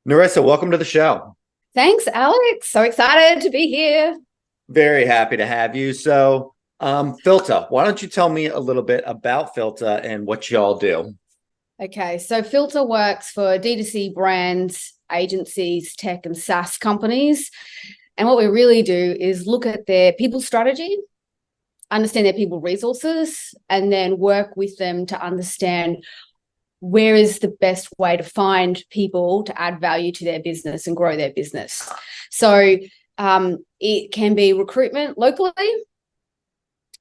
Nerissa, welcome to the show. Thanks, Alex. So excited to be here. Very happy to have you. Filta, why don't you tell me a little bit about Filta and what y'all do? Okay, so Filter works for D2C brands, agencies, tech, and SaaS companies. And what we really do is look at their people strategy, understand their people resources, and then work with them to understand where is the best way to find people to add value to their business and grow their business. So it can be recruitment locally,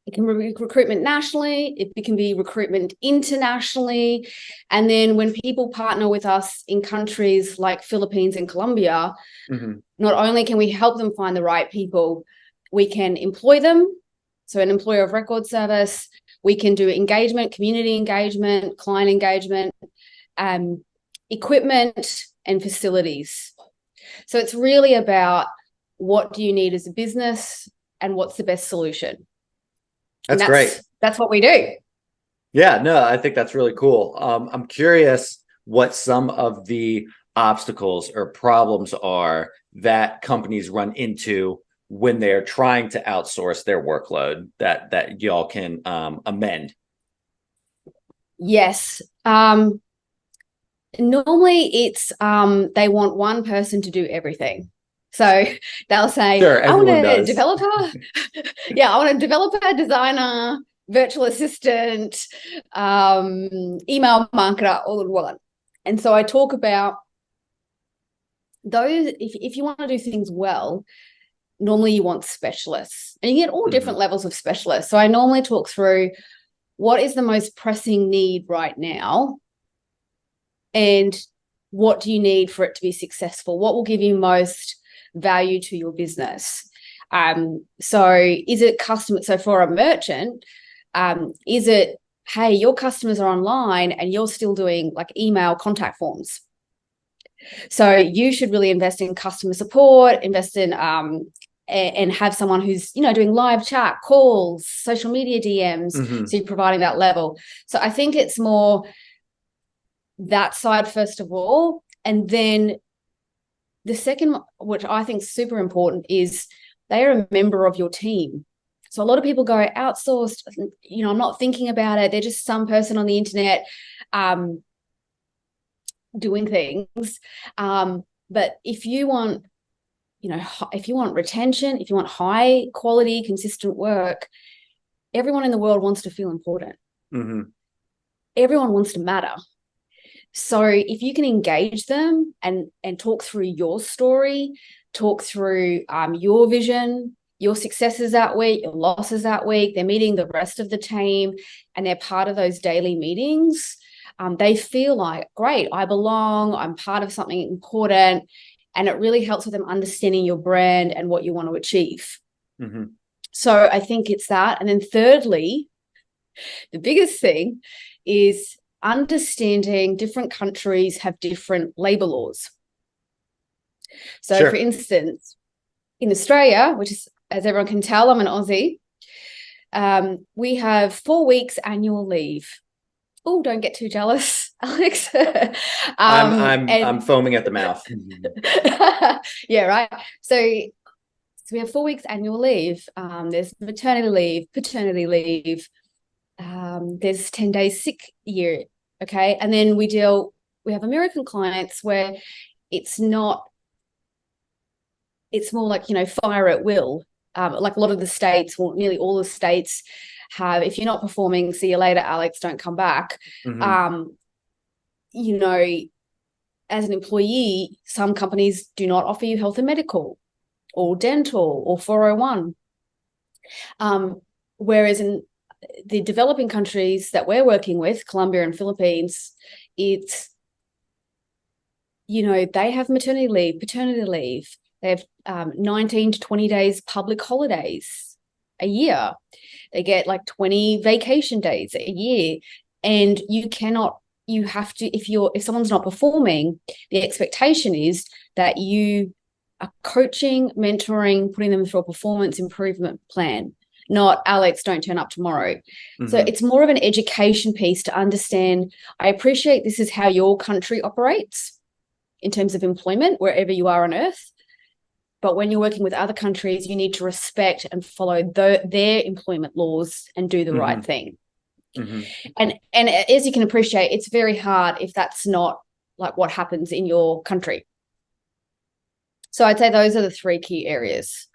it can be recruitment nationally, it can be recruitment internationally. And then when people partner with us in countries like Philippines and Colombia, not only can we help them find the right people, we can employ them. So an employer of record service. We can do engagement, community engagement, client engagement, equipment, and facilities. So it's really about what do you need as a business and what's the best solution. That's great. That's what we do. Yeah, no, I think that's really cool. I'm curious what some of the obstacles or problems are that companies run into when they're trying to outsource their workload that y'all can amend. Yes. Normally it's they want one person to do everything. So they'll say, Sure, I want a does. developer. Yeah, I want a developer, designer, virtual assistant, email marketer all in one. And so I talk about those, if you want to do things well, normally you want specialists, and you get all different levels of specialists. So I normally talk through what is the most pressing need right now and what do you need for it to be successful? What will give you most value to your business? So is it customer? So for a merchant, is it, hey, your customers are online and you're still doing like email contact forms. So you should really invest in customer support, invest in and have someone who's, doing live chat, calls, social media DMs. So you're providing that level. So I think it's more that side first of all. And then the second, which I think is super important, is they are a member of your team. So a lot of people go outsourced, I'm not thinking about it. They're just some person on the internet doing things. But if you want, if you want retention, if you want high quality, consistent work, everyone in the world wants to feel important. Everyone wants to matter. So if you can engage them and talk through your story, talk through your vision, your successes that week, your losses that week, they're meeting the rest of the team and they're part of those daily meetings, they feel like, great, I belong, I'm part of something important. And it really helps with them understanding your brand and what you want to achieve. So I think it's that. And then thirdly, the biggest thing is understanding different countries have different labor laws. So for instance, in Australia, which is, as everyone can tell, I'm an Aussie, we have 4 weeks annual leave. Oh, don't get too jealous, Alex. I'm foaming at the mouth. Yeah, right. So we have 4 weeks annual leave. There's maternity leave, paternity leave. There's 10 days sick year. Okay. And then we have American clients where it's more like, fire at will. Like a lot of the states, well, nearly all the states have, if you're not performing, see you later, Alex, don't come back. As an employee, some companies do not offer you health and medical or dental or 401. Whereas in the developing countries that we're working with, Colombia and Philippines, it's, they have maternity leave, paternity leave. They have 19 to 20 days public holidays a year. They get like 20 vacation days a year. And you have to, if someone's not performing, the expectation is that you are coaching, mentoring, putting them through a performance improvement plan, not Alex, don't turn up tomorrow. So it's more of an education piece to understand, I appreciate this is how your country operates in terms of employment wherever you are on earth. But when you're working with other countries, you need to respect and follow their employment laws and do the right thing. And as you can appreciate, it's very hard if that's not like what happens in your country. So I'd say those are the three key areas.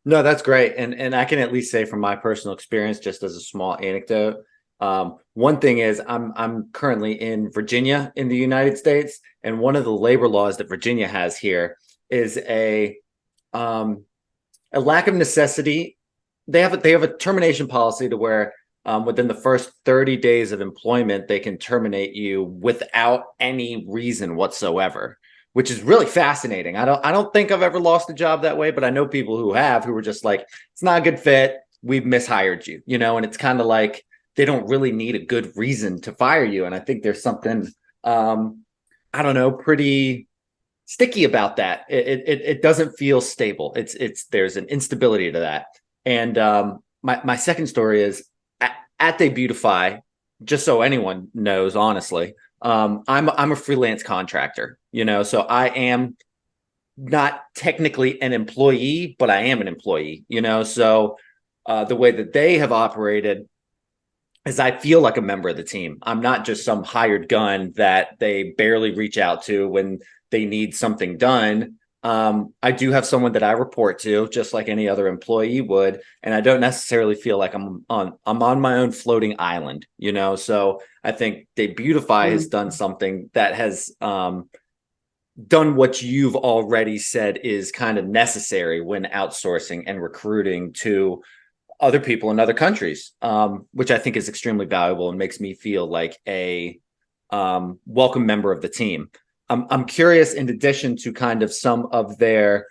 No, that's great. And I can at least say from my personal experience, just as a small anecdote, one thing is I'm currently in Virginia in the United States, and one of the labor laws that Virginia has here is a lack of necessity. They have a termination policy to where within the first 30 days of employment, they can terminate you without any reason whatsoever, which is really fascinating. I don't think I've ever lost a job that way, but I know people who have, who were just like, it's not a good fit, we've mishired you, and it's kind of like they don't really need a good reason to fire you. And I think there's something I don't know, pretty sticky about that. It doesn't feel stable. There's an instability to that. And my second story is at Debutify, just so anyone knows, honestly, I'm a freelance contractor, so I am not technically an employee, but I am an employee, so the way that they have operated is I feel like a member of the team. I'm not just some hired gun that they barely reach out to when they need something done. I do have someone that I report to, just like any other employee would, and I don't necessarily feel like I'm on my own floating island, So I think Debutify has done something that has done what you've already said is kind of necessary when outsourcing and recruiting to other people in other countries, which I think is extremely valuable and makes me feel like a welcome member of the team. I'm curious, in addition to kind of some of their,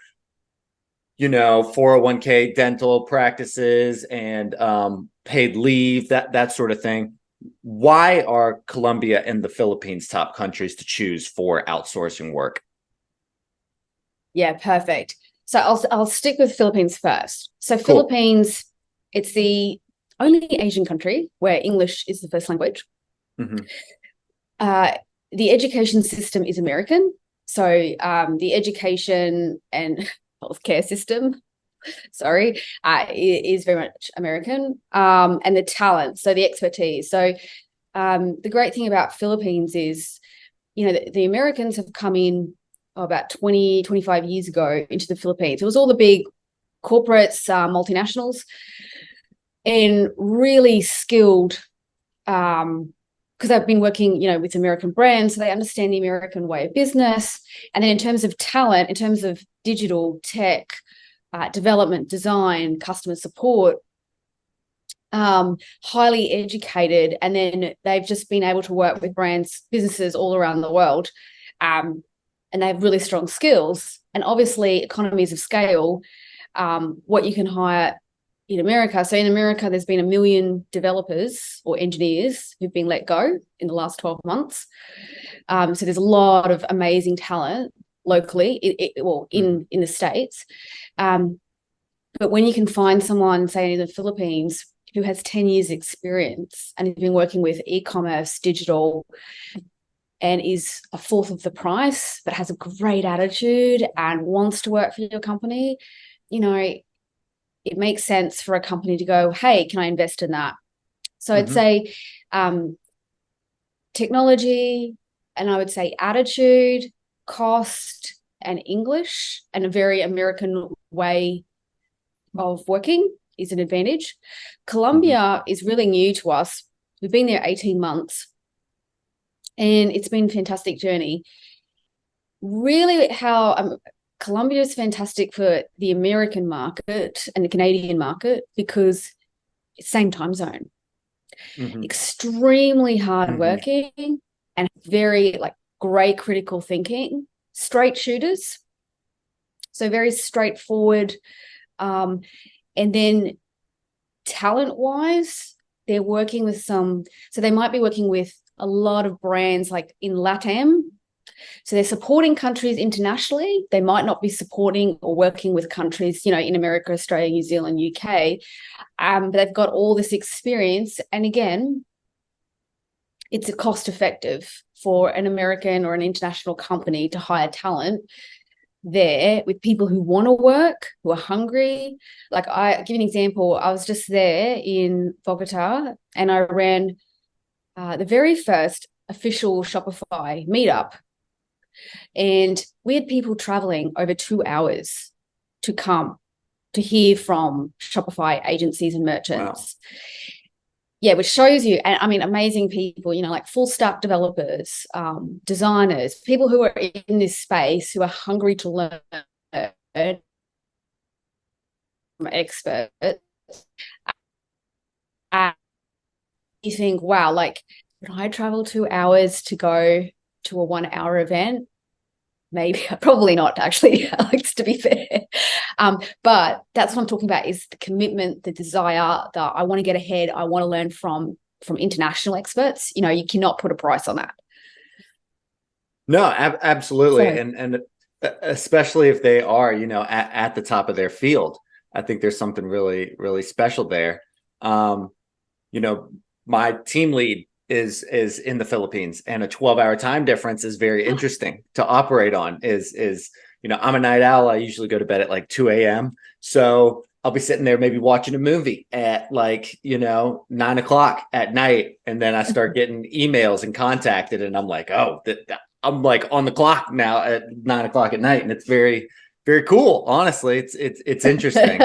401k dental practices and paid leave, that sort of thing, why are Colombia and the Philippines top countries to choose for outsourcing work? Yeah, perfect. So I'll stick with Philippines first. So Cool. Philippines, it's the only Asian country where English is the first language. The education system is American. So the education and healthcare system, is very much American. And the talent, so the expertise. So the great thing about Philippines is, the Americans have come in about 20, 25 years ago into the Philippines. It was all the big corporates, multinationals, and really skilled because they've been working, with American brands, so they understand the American way of business. And then in terms of talent, in terms of digital tech, development, design, customer support, highly educated. And then they've just been able to work with businesses all around the world. And they have really strong skills. And obviously economies of scale, what you can hire in America. So in America, there's been 1 million developers or engineers who've been let go in the last 12 months. So there's a lot of amazing talent locally, in the States. But when you can find someone, say, in the Philippines who has 10 years experience and has been working with e-commerce, digital, and is a fourth of the price, but has a great attitude and wants to work for your company, it makes sense for a company to go, hey, can I invest in that? So I'd say technology, and I would say attitude, cost, and English, and a very American way of working is an advantage. Colombia is really new to us. We've been there 18 months, and it's been a fantastic journey. Really, how Colombia is fantastic for the American market and the Canadian market because it's same time zone. Extremely hardworking and very great critical thinking, straight shooters. So very straightforward. And then talent-wise, they're working with so they might be working with a lot of brands like in LATAM. So they're supporting countries internationally. They might not be supporting or working with countries, in America, Australia, New Zealand, UK, but they've got all this experience. And again, it's cost effective for an American or an international company to hire talent there with people who want to work, who are hungry. Like, I give you an example. I was just there in Bogota and I ran the very first official Shopify meetup. And we had people traveling over 2 hours to come to hear from Shopify agencies and merchants. Wow. Yeah, which shows you, and I mean, amazing people, like full stack developers, designers, people who are in this space who are hungry to learn from experts. You think, wow, like, would I travel 2 hours to go to a 1 hour event? Maybe, probably not, actually, Alex, to be fair. But that's what I'm talking about, is the commitment, the desire, that I want to get ahead. I want to learn from international experts. You cannot put a price on that. No, absolutely. So, and especially if they are, at the top of their field, I think there's something really, really special there. My team lead is in the Philippines, and a 12-hour time difference is very interesting to operate on. I'm a night owl. I usually go to bed at like 2 a.m. So I'll be sitting there maybe watching a movie at 9 o'clock at night. And then I start getting emails and contacted, and I'm like, oh, I'm like on the clock now at 9 o'clock at night. And it's very, very cool. Honestly, it's interesting.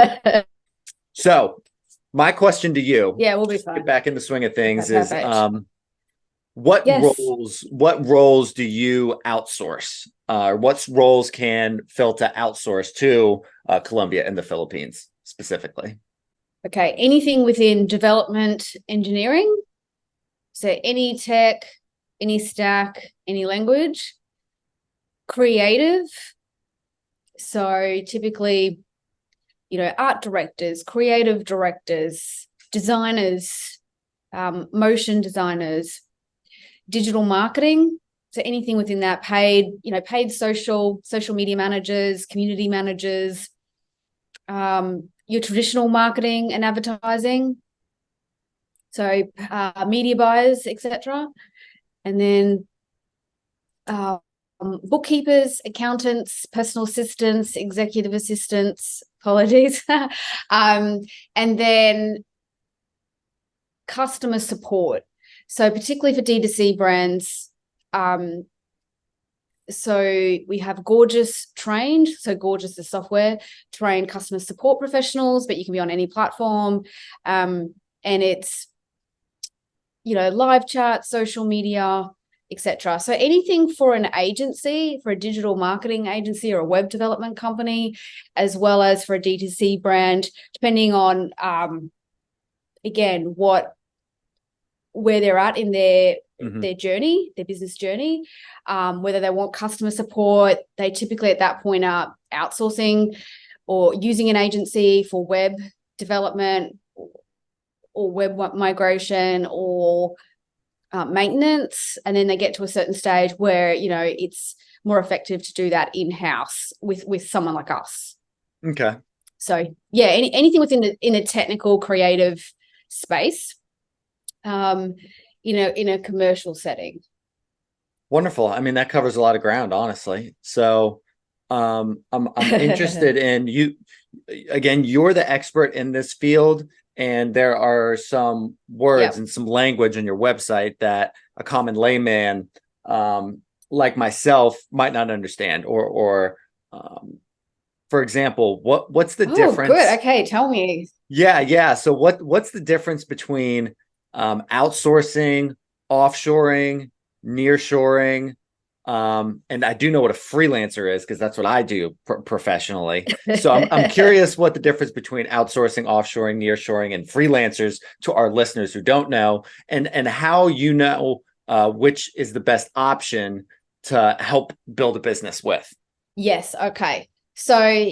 So my question to you, we'll be fine. Get back in the swing of things, is what roles do you outsource? What roles can Filta outsource to Colombia and the Philippines specifically? Okay, anything within development engineering. So any tech, any stack, any language. Creative. So typically, art directors, creative directors, designers, motion designers, digital marketing. So anything within that, paid social media managers, community managers, your traditional marketing and advertising. So media buyers, etc. And then bookkeepers, accountants, personal assistants, executive assistants, apologies. And then customer support. So particularly for D2C brands, so we have Gorgeous trained, so Gorgeous the software, trained customer support professionals, but you can be on any platform. And it's, live chat, social media, etc. So anything for an agency, for a digital marketing agency or a web development company, as well as for a D2C brand, depending on, again, where they're at in their journey, their business journey, whether they want customer support. They typically at that point are outsourcing or using an agency for web development or web migration or maintenance. And then they get to a certain stage where, it's more effective to do that in-house with someone like us. Okay. So yeah, anything within in a technical, creative space, in a commercial setting. Wonderful. I mean, that covers a lot of ground, honestly. So I'm interested in you. Again, you're the expert in this field, and there are some words and some language on your website that a common layman like myself might not understand, or for example, what's the difference? Good. Okay, tell me. Yeah. So what's the difference between outsourcing, offshoring, nearshoring? And I do know what a freelancer is because that's what I do professionally. So I'm curious what the difference between outsourcing, offshoring, nearshoring, and freelancers to our listeners who don't know, and how which is the best option to help build a business with. Yes. Okay. So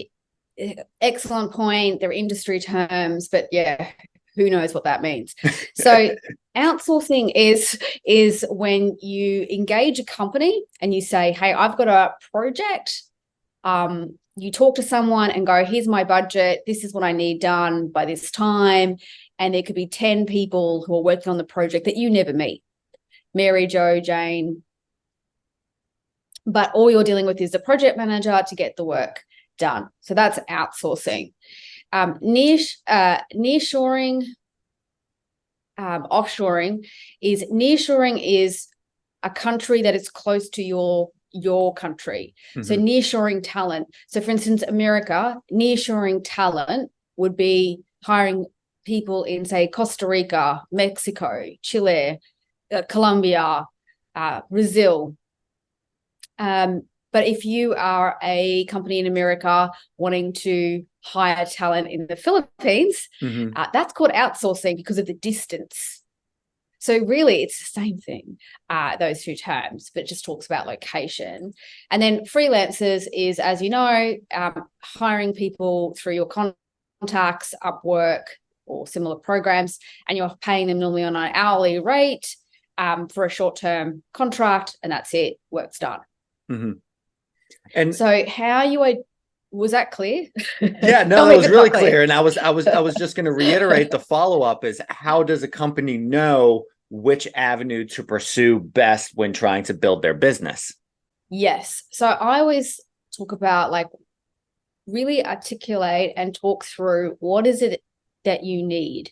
excellent point. They're industry terms, but yeah, who knows what that means. So outsourcing is when you engage a company and you say, hey, I've got a project. You talk to someone and go, here's my budget. This is what I need done by this time. And there could be 10 people who are working on the project that you never meet. Mary, Joe, Jane, but all you're dealing with is the project manager to get the work done. So that's outsourcing. Nearshoring, offshoring is a country that is close to your country. So nearshoring talent. So for instance, America, nearshoring talent would be hiring people in, say, Costa Rica, Mexico, Chile, Colombia, Brazil. But if you are a company in America wanting to hire talent in the Philippines, that's called outsourcing because of the distance. So really, it's the same thing, those two terms, but it just talks about location. And then freelancers is, as you know, hiring people through your contacts, Upwork, or similar programs, and you're paying them normally on an hourly rate for a short-term contract, and that's it, work's done. And so was that clear? Yeah, no, that was really clear. And I was just going to reiterate the follow-up is, how does a company know which avenue to pursue best when trying to build their business? Yes. So I always talk about, like, really articulate and talk through what is it that you need.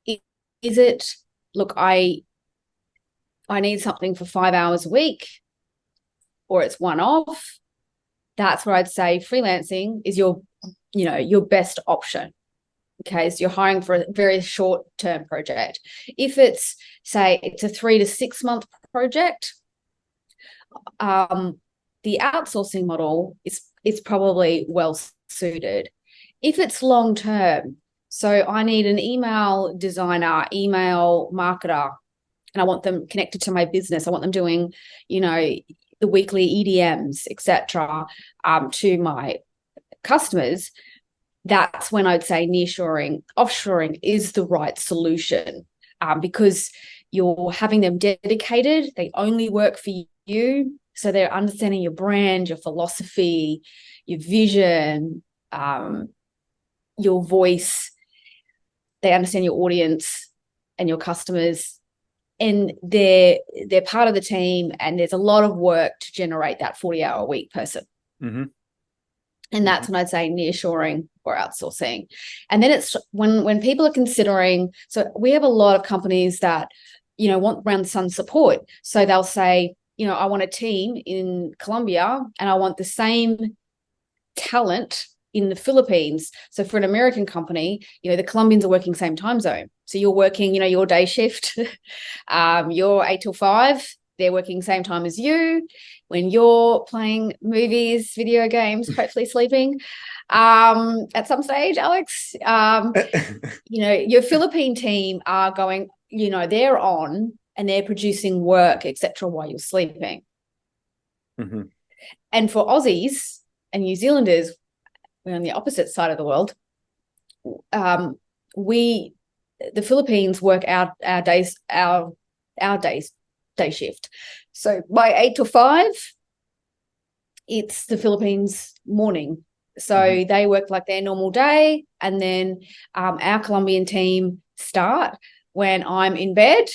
Is it, look, I need something for 5 hours a week, or it's one-off? That's where I'd say freelancing is your best option. Okay, so you're hiring for a very short-term project. If it's, say, it's a 3 to 6 month project, the outsourcing model is probably well suited. If it's long-term, so I need an email designer, email marketer, and I want them connected to my business. I want them doing, the weekly EDMs, etc., to my customers. That's when I'd say nearshoring, offshoring is the right solution, because you're having them dedicated. They only work for you. So they're understanding your brand, your philosophy, your vision, your voice. They understand your audience and your customers, and they're part of the team, and there's a lot of work to generate that 40-hour-a-week person. And that's when I'd say nearshoring or outsourcing. And then it's when people are considering, so we have a lot of companies that, want round the sun support. So they'll say, I want a team in Colombia and I want the same talent in the Philippines. So for an American company, the Colombians are working same time zone. So you're working, your day shift, you're 8 till 5, they're working same time as you. When you're playing movies, video games, hopefully sleeping at some stage, Alex, your Philippine team are going, they're on and they're producing work, etc., while you're sleeping. And for Aussies and New Zealanders, we're on the opposite side of the world. The Philippines work our day shift. So by 8 to 5, it's the Philippines morning. So they work like their normal day, and then our Colombian team start when I'm in bed,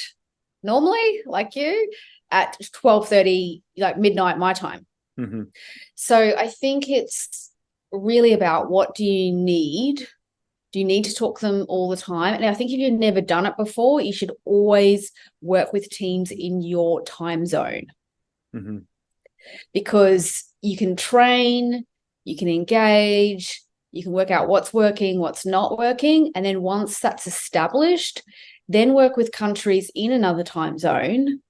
normally, like you, at 12:30, like midnight my time. So I think it's really about, what do you need? Do you need to talk to them all the time? And I think if you've never done it before, you should always work with teams in your time zone. Because you can train, you can engage, you can work out what's working, what's not working. And then once that's established, then work with countries in another time zone,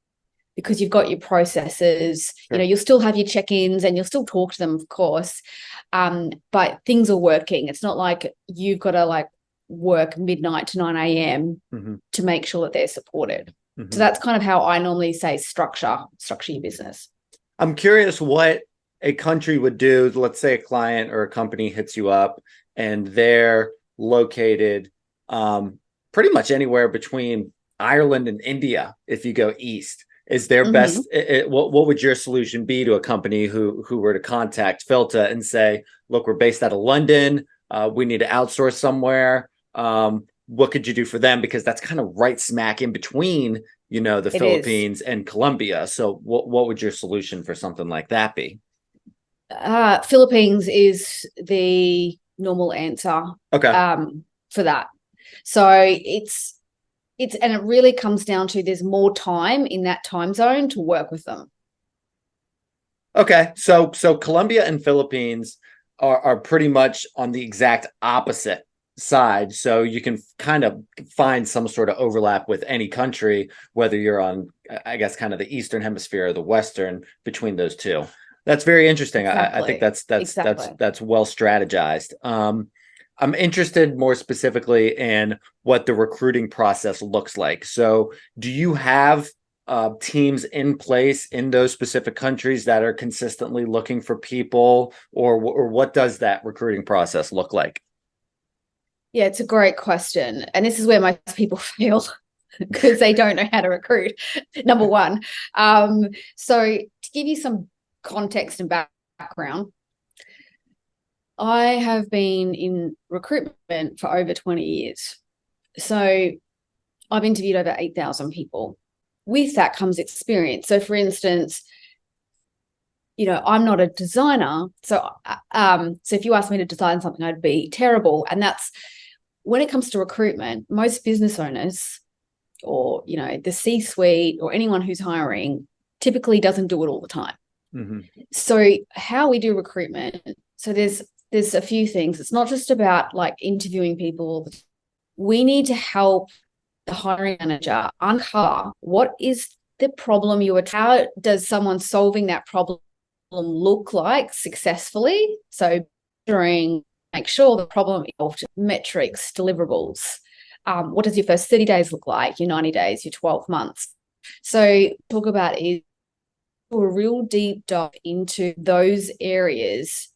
because you've got your processes. You'll still have your check-ins and you'll still talk to them, of course. But things are working. It's not like you've got to work midnight to 9 a.m. to make sure that they're supported. So that's kind of how I normally say structure your business. I'm curious what a country would do. Let's say a client or a company hits you up and they're located pretty much anywhere between Ireland and India. If you go east, is their best, what would your solution be to a company who were to contact Filta and say, look, we're based out of London, we need to outsource somewhere. What could you do for them? Because that's kind of right smack in between the It is. Philippines and Colombia. So what would your solution for something like that be? Philippines is the normal answer Okay. for that. So and it really comes down to there's more time in that time zone to work with them. Okay. So Colombia and Philippines are pretty much on the exact opposite side. So you can kind of find some sort of overlap with any country, whether you're on, I guess, kind of the Eastern hemisphere or the Western between those two. That's very interesting. I think Exactly. that's well strategized. I'm interested more specifically in what the recruiting process looks like. So, do you have teams in place in those specific countries that are consistently looking for people, or what does that recruiting process look like? Yeah, it's a great question. And this is where most people fail because they don't know how to recruit, number one. So to give you some context and background, I have been in recruitment for over 20 years. So I've interviewed over 8,000 people. With that comes experience. So for instance, I'm not a designer. So if you asked me to design something, I'd be terrible. And that's when it comes to recruitment, most business owners or, the C-suite or anyone who's hiring typically doesn't do it all the time. Mm-hmm. So how we do recruitment, so there's a few things. It's not just about like interviewing people. We need to help the hiring manager uncover what is the problem how does someone solving that problem look like successfully? So make sure the problem involved metrics, deliverables. What does your first 30 days look like, your 90 days, your 12 months? So talk about is a real deep dive into those areas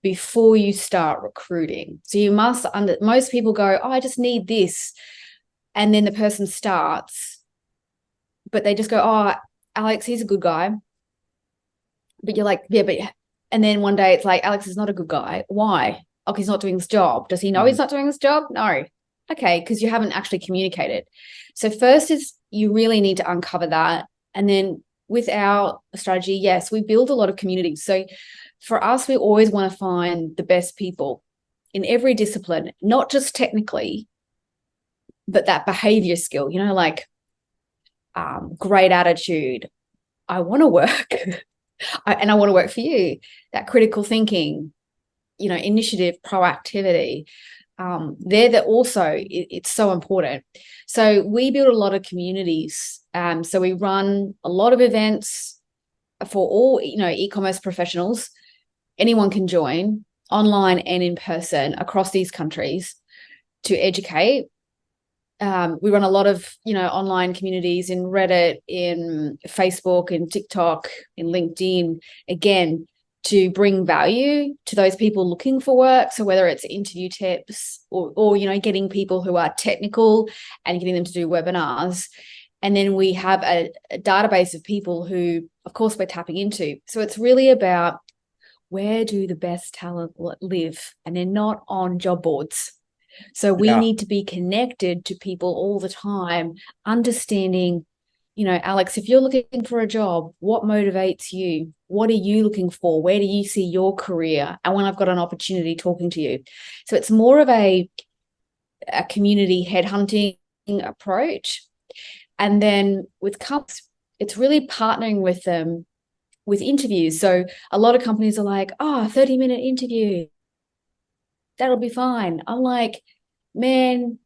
before you start recruiting. So you must most people go, oh, I just need this. And then the person starts, but they just go, oh, Alex, he's a good guy. But you're like, yeah, but, and then one day it's like, Alex is not a good guy. Why? Oh, he's not doing his job. Does he know he's not doing his job? No. Okay, because you haven't actually communicated. So first is you really need to uncover that. And then with our strategy, yes, we build a lot of communities. So for us, we always want to find the best people in every discipline, not just technically, but that behavior skill, like great attitude. I want to work and I want to work for you. That critical thinking, initiative, proactivity. It's so important. So we build a lot of communities. So we run a lot of events for all, e-commerce professionals. Anyone can join online and in person across these countries to educate. We run a lot of, online communities in Reddit, in Facebook, in TikTok, in LinkedIn, again, to bring value to those people looking for work. So whether it's interview tips or getting people who are technical and getting them to do webinars. And then we have a database of people who, of course, we're tapping into. So it's really about where do the best talent live? And they're not on job boards. So we need to be connected to people all the time, understanding, Alex, if you're looking for a job, what motivates you? What are you looking for? Where do you see your career? And when I've got an opportunity talking to you. So it's more of a community headhunting approach. And then with companies, it's really partnering with them with interviews. So a lot of companies are like, 30-minute interview. That'll be fine. I'm like, man,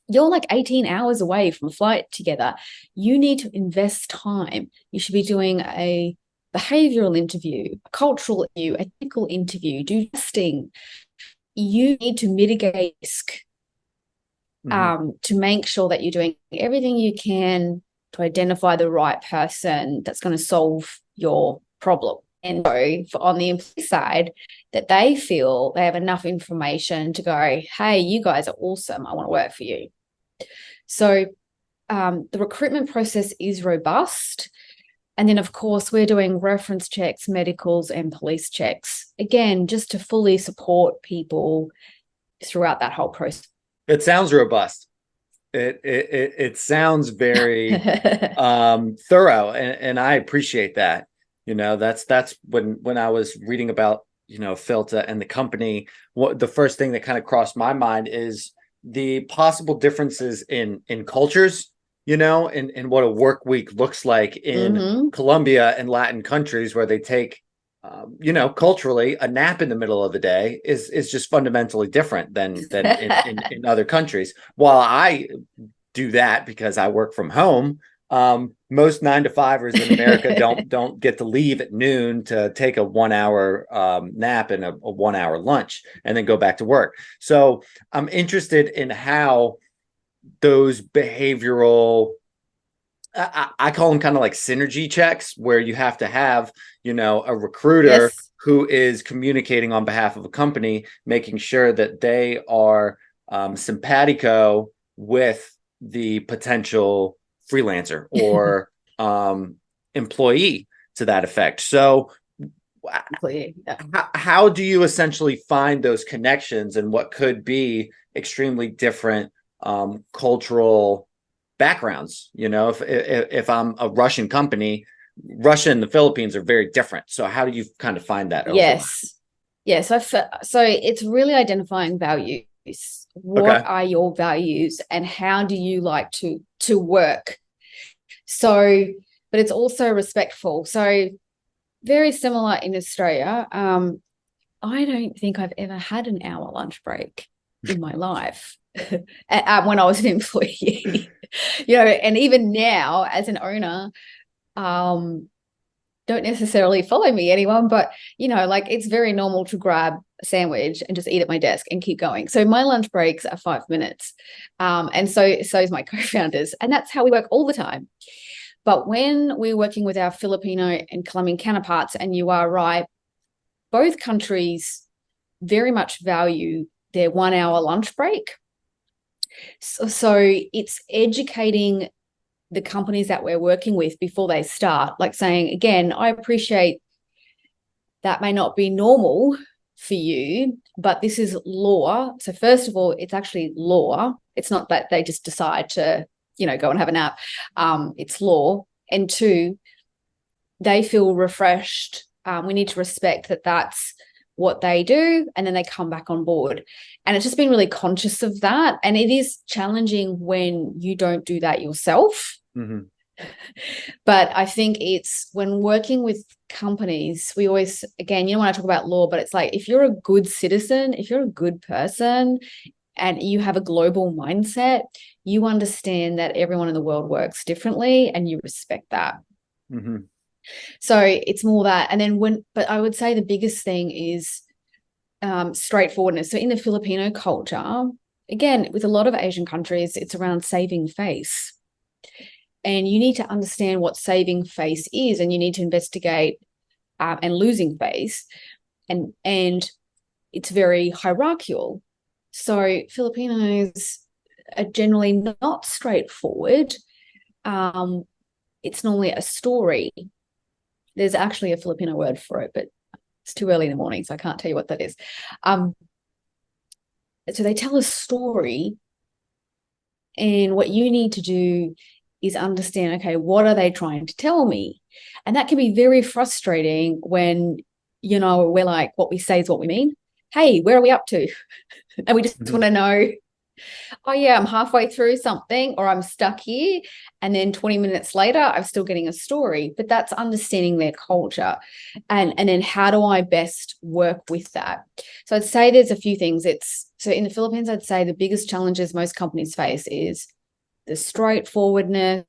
you're like 18 hours away from a flight together. You need to invest time. You should be doing a behavioral interview, a cultural interview, a technical interview, do testing. You need to mitigate risk to make sure that you're doing everything you can to identify the right person that's going to solve your problem. And so on the employee side, that they feel they have enough information to go, hey, you guys are awesome. I want to work for you. So the recruitment process is robust. And then, of course, we're doing reference checks, medicals, and police checks, again, just to fully support people throughout that whole process. It sounds robust. It sounds very thorough, and I appreciate that. That's when I was reading about Filta and the company, what the first thing that kind of crossed my mind is the possible differences in cultures, and what a work week looks like in Colombia and Latin countries, where they take culturally, a nap in the middle of the day is just fundamentally different than in other countries. While I do that because I work from home, most 9-to-5ers in America don't get to leave at noon to take a 1 hour nap and a 1 hour lunch and then go back to work. So I'm interested in how those behavioral, I call them kind of like synergy checks, where you have to have, a recruiter who is communicating on behalf of a company, making sure that they are simpatico with the potential freelancer or employee to that effect. So how do you essentially find those connections and what could be extremely different cultural backgrounds? If I'm a Russian company, Russia and the Philippines are very different. So how do you kind of find that overlap? Yes. So it's really identifying values. What are your values and how do you like to work? So, but it's also respectful. So very similar in Australia. I don't think I've ever had an hour lunch break in my life when I was an employee. And even now as an owner, don't necessarily follow me, anyone, but it's very normal to grab a sandwich and just eat at my desk and keep going. So my lunch breaks are 5 minutes. And so is my co-founders, and that's how we work all the time. But when we're working with our Filipino and Colombian counterparts, and you are right, both countries very much value their 1 hour lunch break. So it's educating the companies that we're working with before they start, like saying, again, I appreciate that may not be normal for you, but this is law. So first of all, it's actually law. It's not that they just decide to, go and have a nap. It's law. And two, they feel refreshed. We need to respect that that's what they do, and then they come back on board. And it's just been really conscious of that. And it is challenging when you don't do that yourself. But I think it's when working with companies, we always, again, when I talk about law, but it's like, if you're a good citizen, if you're a good person and you have a global mindset, you understand that everyone in the world works differently and you respect that. So it's more that. And then but I would say the biggest thing is straightforwardness. So in the Filipino culture, again, with a lot of Asian countries, it's around saving face. And you need to understand what saving face is, and you need to investigate and losing face. And it's very hierarchical. So Filipinos are generally not straightforward. It's normally a story. There's actually a Filipino word for it, but it's too early in the morning, so I can't tell you what that is. So they tell a story, and what you need to do is understand, okay, what are they trying to tell me? And that can be very frustrating when, we're like, what we say is what we mean. Hey, where are we up to? And we just want to know, oh yeah, I'm halfway through something, or I'm stuck here. And then 20 minutes later, I'm still getting a story. But that's understanding their culture. And then how do I best work with that? So I'd say there's a few things. So in the Philippines, I'd say the biggest challenges most companies face is the straightforwardness,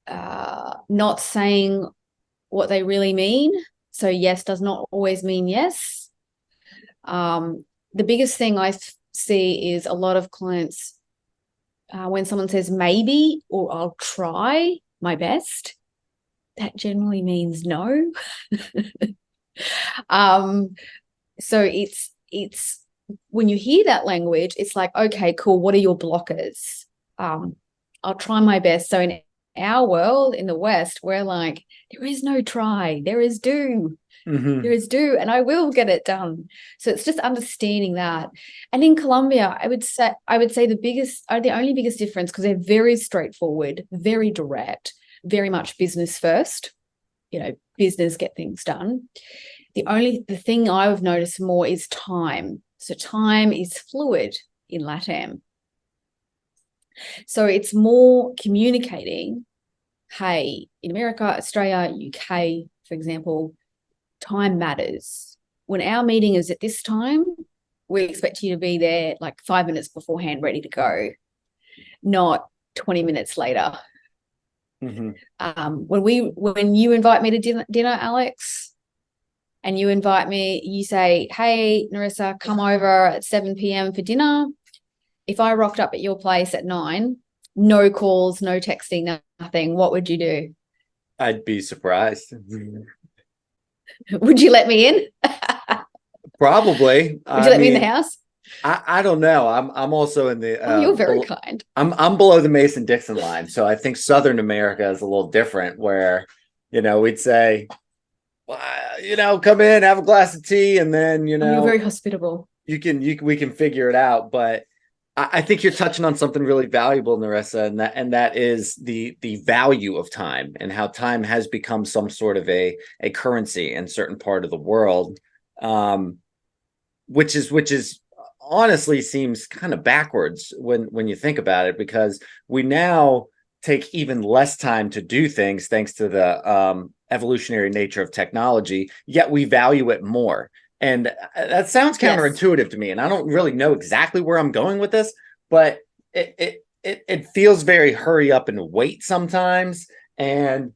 not saying what they really mean. So yes does not always mean yes. The biggest thing I see is a lot of clients, when someone says maybe or I'll try my best, that generally means no. So it's when you hear that language, it's like, okay, cool, what are your blockers? I'll try my best. So in our world, in the West, we're like, there is no try, there is do. Mhm. There is due, and I will get it done. So it's just understanding that. And in Colombia, I would say the only biggest difference, because they're very straightforward, very direct, very much business first, business, get things done. The thing I've noticed more is time. So time is fluid in LATAM. So it's more communicating, hey, in America, Australia, UK, for example, time matters. When our meeting is at this time, we expect you to be there like 5 minutes beforehand, ready to go, not 20 minutes later. Mhm. When you invite me to dinner, Alex, and you invite me, you say, hey, Nerissa, come over at 7 p.m. for dinner. If I rocked up at your place at 9, no calls, no texting, nothing, what would you do? I'd be surprised. Would you let me in? Probably. Would you let me in the house? I don't know. I'm also in the Oh, you're very kind. I'm below the Mason-Dixon line. So I think Southern America is a little different where, we'd say, well, come in, have a glass of tea, and then, you're very hospitable. we can figure it out. But I think you're touching on something really valuable, Nerissa, and that is the value of time and how time has become some sort of a currency in certain part of the world, which is honestly seems kind of backwards when you think about it, because we now take even less time to do things thanks to the evolutionary nature of technology, yet we value it more. And that sounds counterintuitive to me, and I don't really know exactly where I'm going with this, but it feels very hurry up and wait sometimes. And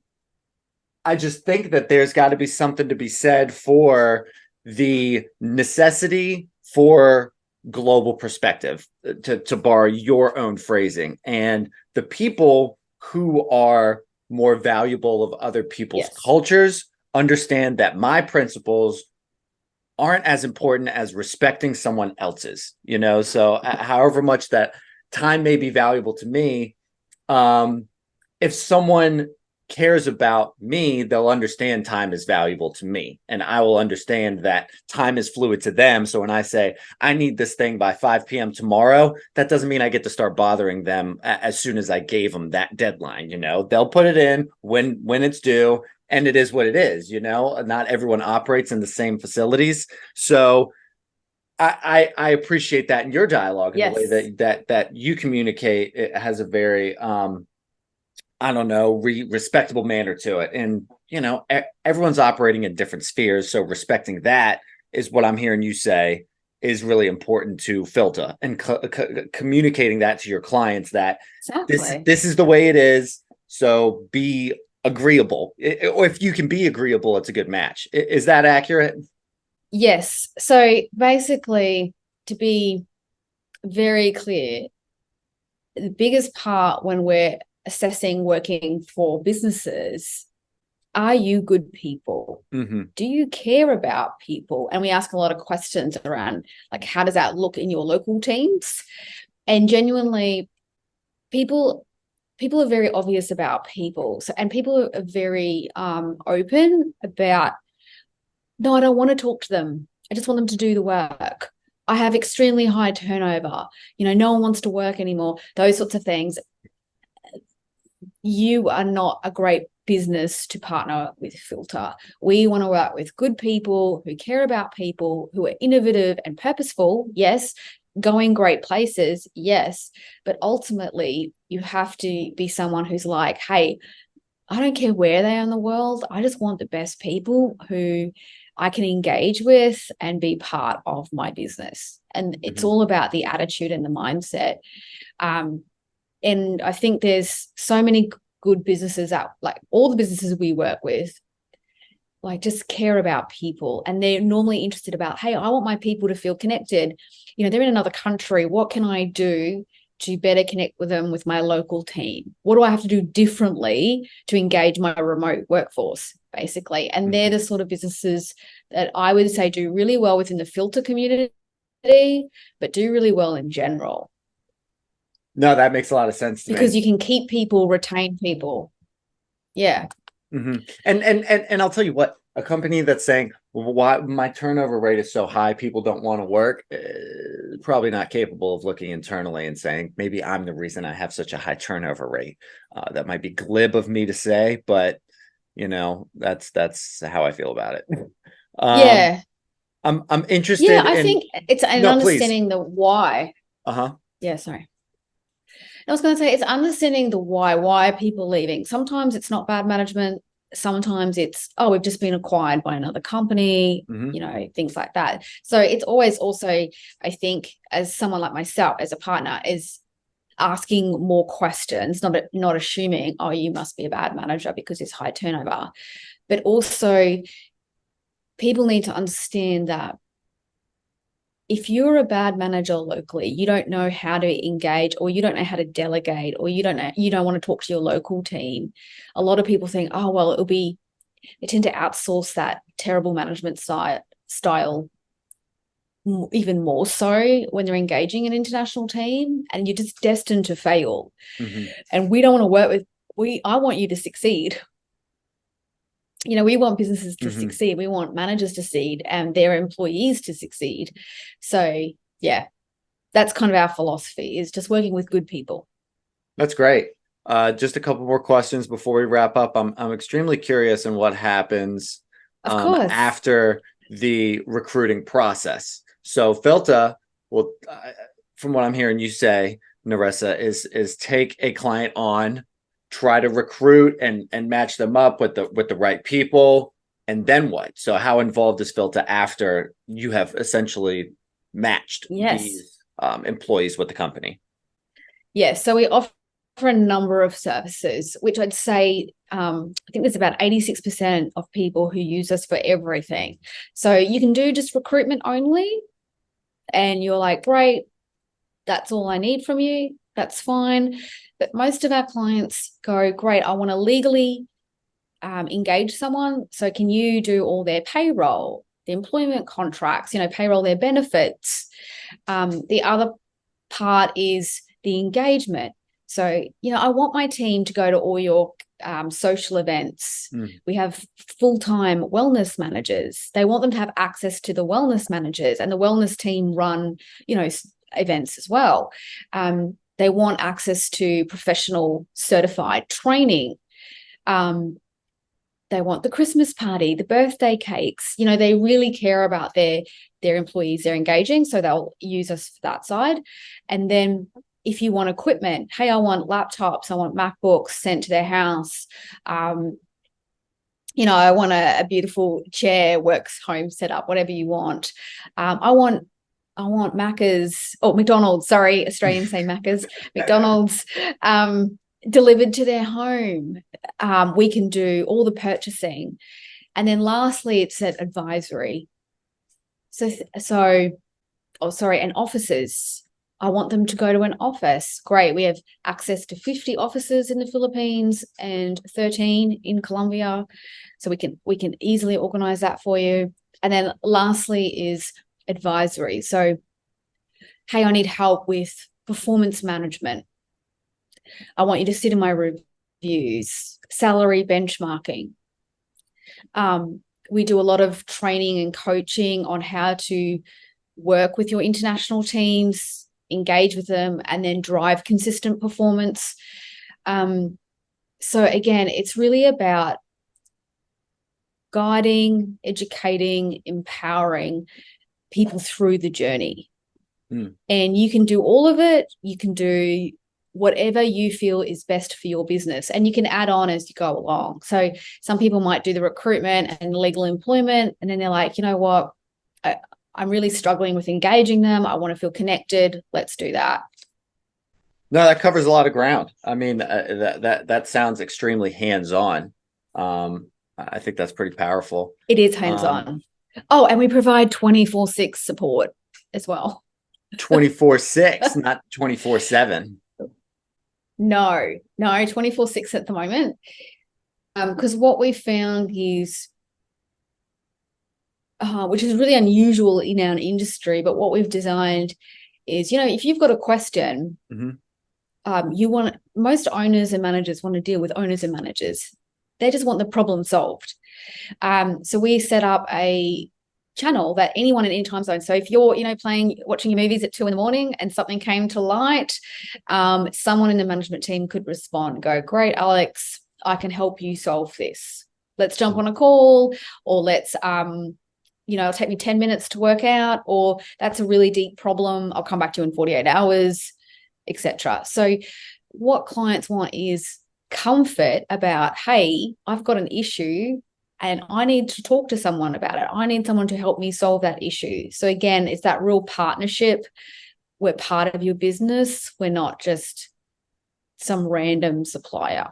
I just think that there's got to be something to be said for the necessity for global perspective, to borrow your own phrasing, and the people who are more valuable of other people's cultures understand that my principles aren't as important as respecting someone else's, so however much that time may be valuable to me, if someone cares about me, they'll understand time is valuable to me, and I will understand that time is fluid to them. So when I say I need this thing by 5 p.m. tomorrow, that doesn't mean I get to start bothering them as soon as I gave them that deadline. They'll put it in when it's due, and it is what it is. Not everyone operates in the same facilities. So I appreciate that in your dialogue, and the way that you communicate. It has a very respectable manner to it. And, everyone's operating in different spheres. So respecting that is what I'm hearing you say is really important to Filta, and communicating that to your clients, that this is the way it is. So be agreeable. Or if you can be agreeable, it's a good match. Is that accurate? Yes. So basically, to be very clear, the biggest part when we're assessing working for businesses, are you good people? Mm-hmm. Do you care about people? And we ask a lot of questions around, like, how does that look in your local teams? And genuinely, people are very obvious about people. So, and people are very open about, no, I don't want to talk to them. I just want them to do the work. I have extremely high turnover. No one wants to work anymore. Those sorts of things. You are not a great business to partner with Filta. We want to work with good people who care about people, who are innovative and purposeful. Yes. Going great places. Yes. But ultimately, you have to be someone who's like, hey, I don't care where they are in the world. I just want the best people who I can engage with and be part of my business. And it's all about the attitude and the mindset. And I think there's so many good businesses out, like all the businesses we work with, like just care about people. And they're normally interested about, hey, I want my people to feel connected. They're in another country. What can I do to better connect with them with my local team? What do I have to do differently to engage my remote workforce, basically? And they're the sort of businesses that I would say do really well within the Filta community, but do really well in general. No, that makes a lot of sense to me. Because you can keep people, retain people. Yeah. Mm-hmm. And I'll tell you what, a company that's saying, well, why my turnover rate is so high, people don't want to work, probably not capable of looking internally and saying, maybe I'm the reason I have such a high turnover rate. That might be glib of me to say, but that's how I feel about it. Yeah. I'm Yeah, interested I in. think it's an No, please. understanding the why. Uh-huh. Yeah, sorry. I was going to say it's understanding the why. Why are people leaving? Sometimes it's not bad management. Sometimes it's, oh, we've just been acquired by another company, things like that. So it's always also, I think, as someone like myself, as a partner, is asking more questions, not assuming, oh, you must be a bad manager because it's high turnover. But also people need to understand that if you're a bad manager locally, you don't know how to engage, or you don't know how to delegate, or you don't want to talk to your local team. A lot of people think, oh, well, they tend to outsource that terrible management style even more so when they're engaging an international team, and you're just destined to fail. Mm-hmm. And we don't want to work with, I want you to succeed. We want businesses to succeed. We want managers to succeed and their employees to succeed. So yeah, that's kind of our philosophy, is just working with good people. That's great. Just a couple more questions before we wrap up. I'm extremely curious in what happens after the recruiting process. So Filta will, from what I'm hearing you say, Nerissa, is take a client on, try to recruit and match them up with the right people, and then what? So how involved is Filta after you have essentially matched these employees with the company? Yes, so we offer a number of services, which I'd say I think there's about 86% of people who use us for everything. So you can do just recruitment only, and you're like, great, that's all I need from you. That's fine. But most of our clients go, great, I want to legally engage someone. So can you do all their payroll, the employment contracts, payroll, their benefits? The other part is the engagement. So, I want my team to go to all your social events. We have full-time wellness managers. They want them to have access to the wellness managers, and the wellness team run, events as well. They want access to professional certified training. They want the Christmas party, the birthday cakes. They really care about their employees. They're engaging, so they'll use us for that side. And then if you want equipment, hey, I want laptops, I want MacBooks sent to their house. I want a beautiful chair, works home setup, whatever you want. I want Macca's, McDonald's, sorry, Australians say Macca's, McDonald's, delivered to their home. We can do all the purchasing. And then lastly, it's at advisory. And offices. I want them to go to an office. Great. We have access to 50 offices in the Philippines and 13 in Colombia. So we can easily organize that for you. And then lastly is advisory. So, hey, I need help with performance management. I want you to sit in my reviews, salary benchmarking. We do a lot of training and coaching on how to work with your international teams, engage with them, and then drive consistent performance. So again, it's really about guiding, educating, empowering people through the journey. And you can do all of it. You can do whatever you feel is best for your business, and you can add on as you go along. So some people might do the recruitment and legal employment, and then they're like, you know what, I'm really struggling with engaging them. I want to feel connected. Let's do that. No, that covers a lot of ground. I mean, that sounds extremely hands-on. I think that's pretty powerful. It is hands-on. And we provide 24/6 support as well. 24/6, not 24/7. No, 24/6 at the moment. Because what we found is, which is really unusual in our industry, but what we've designed is, if you've got a question, most owners and managers want to deal with owners and managers. they just want the problem solved. So we set up a channel that anyone in any time zone. So if you're, watching your movies at 2 a.m. and something came to light, someone in the management team could respond, go, great, Alex, I can help you solve this. Let's jump on a call, or let's, it'll take me 10 minutes to work out, or that's a really deep problem, I'll come back to you in 48 hours, etc. So what clients want is comfort about, hey, I've got an issue and I need to talk to someone about it. I need someone to help me solve that issue. So again, it's that real partnership. We're part of your business. We're not just some random supplier.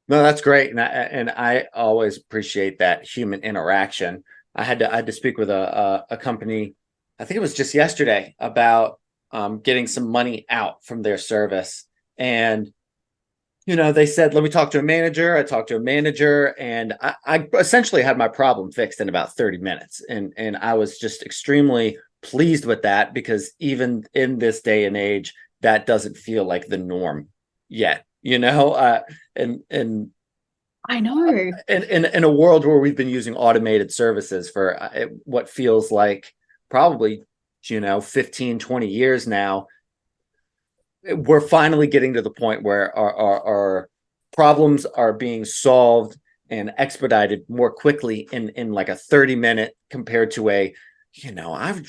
No, that's great. And I always appreciate that human interaction. I had to speak with a company, I think it was just yesterday, about getting some money out from their service. And they said, let me talk to a manager. I talked to a manager, and I essentially had my problem fixed in about 30 minutes. And I was just extremely pleased with that, because even in this day and age, that doesn't feel like the norm yet, and I know. In a world where we've been using automated services for what feels like probably, 15, 20 years now, we're finally getting to the point where our problems are being solved and expedited more quickly in like a 30-minute compared to I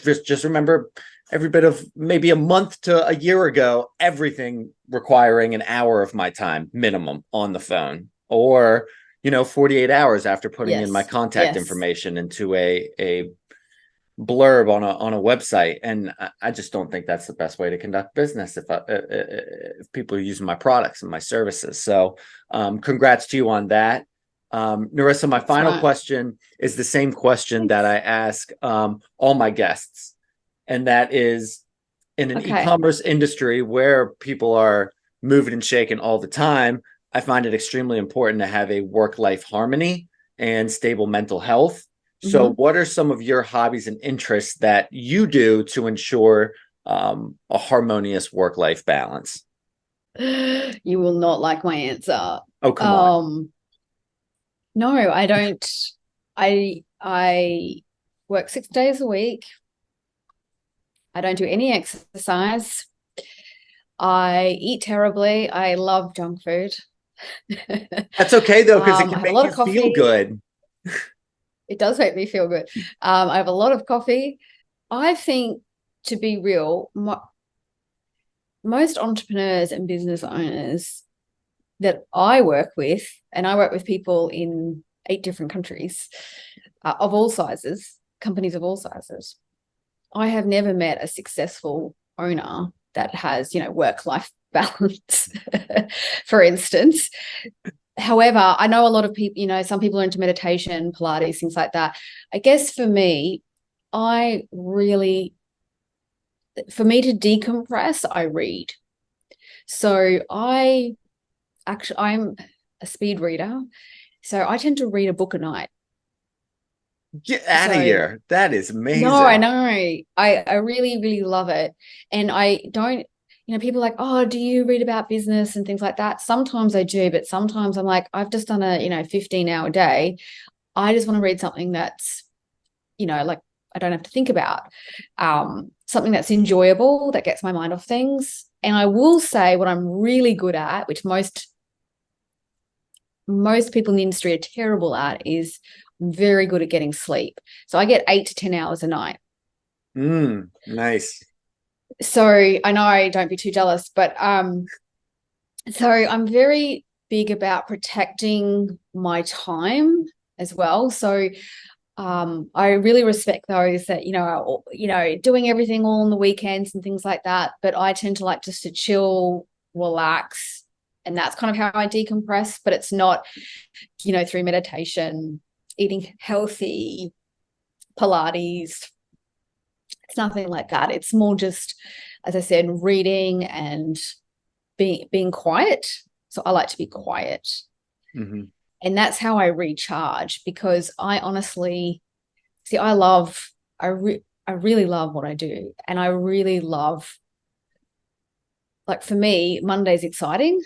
just remember every bit of maybe a month to a year ago, everything requiring an hour of my time minimum on the phone, or 48 hours after putting in my contact information into a blurb on a website. And I just don't think that's the best way to conduct business if people are using my products and my services. So congrats to you on that. Nerissa, my final question is the same question that I ask all my guests, and that is, in an e-commerce industry where people are moving and shaking all the time, I find it extremely important to have a work-life harmony and stable mental health. So what are some of your hobbies and interests that you do to ensure a harmonious work-life balance? You will not like my answer. Oh, come on. No, I don't. I work 6 days a week. I don't do any exercise. I eat terribly. I love junk food. That's okay, though, because it can make you feel good. It does make me feel good. I have a lot of coffee. I think, to be real, most entrepreneurs and business owners that I work with, and I work with people in 8 different countries of all sizes, companies of all sizes, I have never met a successful owner that has, work-life balance, for instance. However, I know a lot of people, some people are into meditation, Pilates, things like that. I guess for me, for me to decompress, I read. So I'm a speed reader. So I tend to read a book a night. Get out of here. That is amazing. No, I know. I really, really love it. And I don't, people are like, oh, do you read about business and things like that? Sometimes I do, but sometimes I'm like, I've just done a, 15-hour day. I just want to read something that's, like I don't have to think about, something that's enjoyable, that gets my mind off things. And I will say what I'm really good at, which most people in the industry are terrible at, is I'm very good at getting sleep. So I get 8 to 10 hours a night. Nice. So I know, don't be too jealous, but so I'm very big about protecting my time as well. So I really respect those that, are, doing everything all on the weekends and things like that. But I tend to like just to chill, relax, and that's kind of how I decompress. But it's not, through meditation, eating healthy, Pilates. It's nothing like that. It's more just, as I said, reading and being quiet. So I like to be quiet. And that's how I recharge, because I honestly, I really love what I do. And I really love, like, for me, Monday's exciting.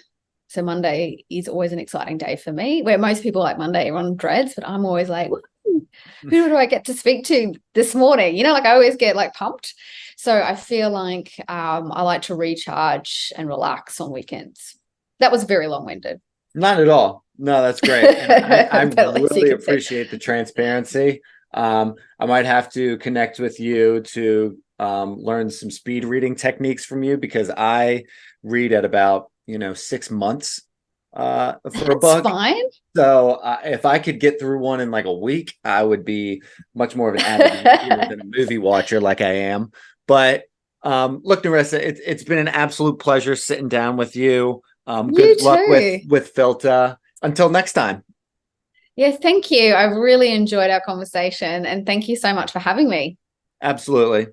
So Monday is always an exciting day for me, where most people like Monday, everyone dreads, but I'm always like, who do I get to speak to this morning? You know, like I always get like pumped. So I feel like I like to recharge and relax on weekends. That was very long-winded. Not at all. No, that's great. And I really appreciate the transparency. I might have to connect with you to learn some speed reading techniques from you, because I read at about 6 months for a book. Fine. So if I could get through one in like a week, I would be much more of an avid reader than a movie watcher like I am. But look, Nerissa, it's been an absolute pleasure sitting down with you. Good luck with Filta. Until next time. Yeah, thank you. I've really enjoyed our conversation, and thank you so much for having me. Absolutely.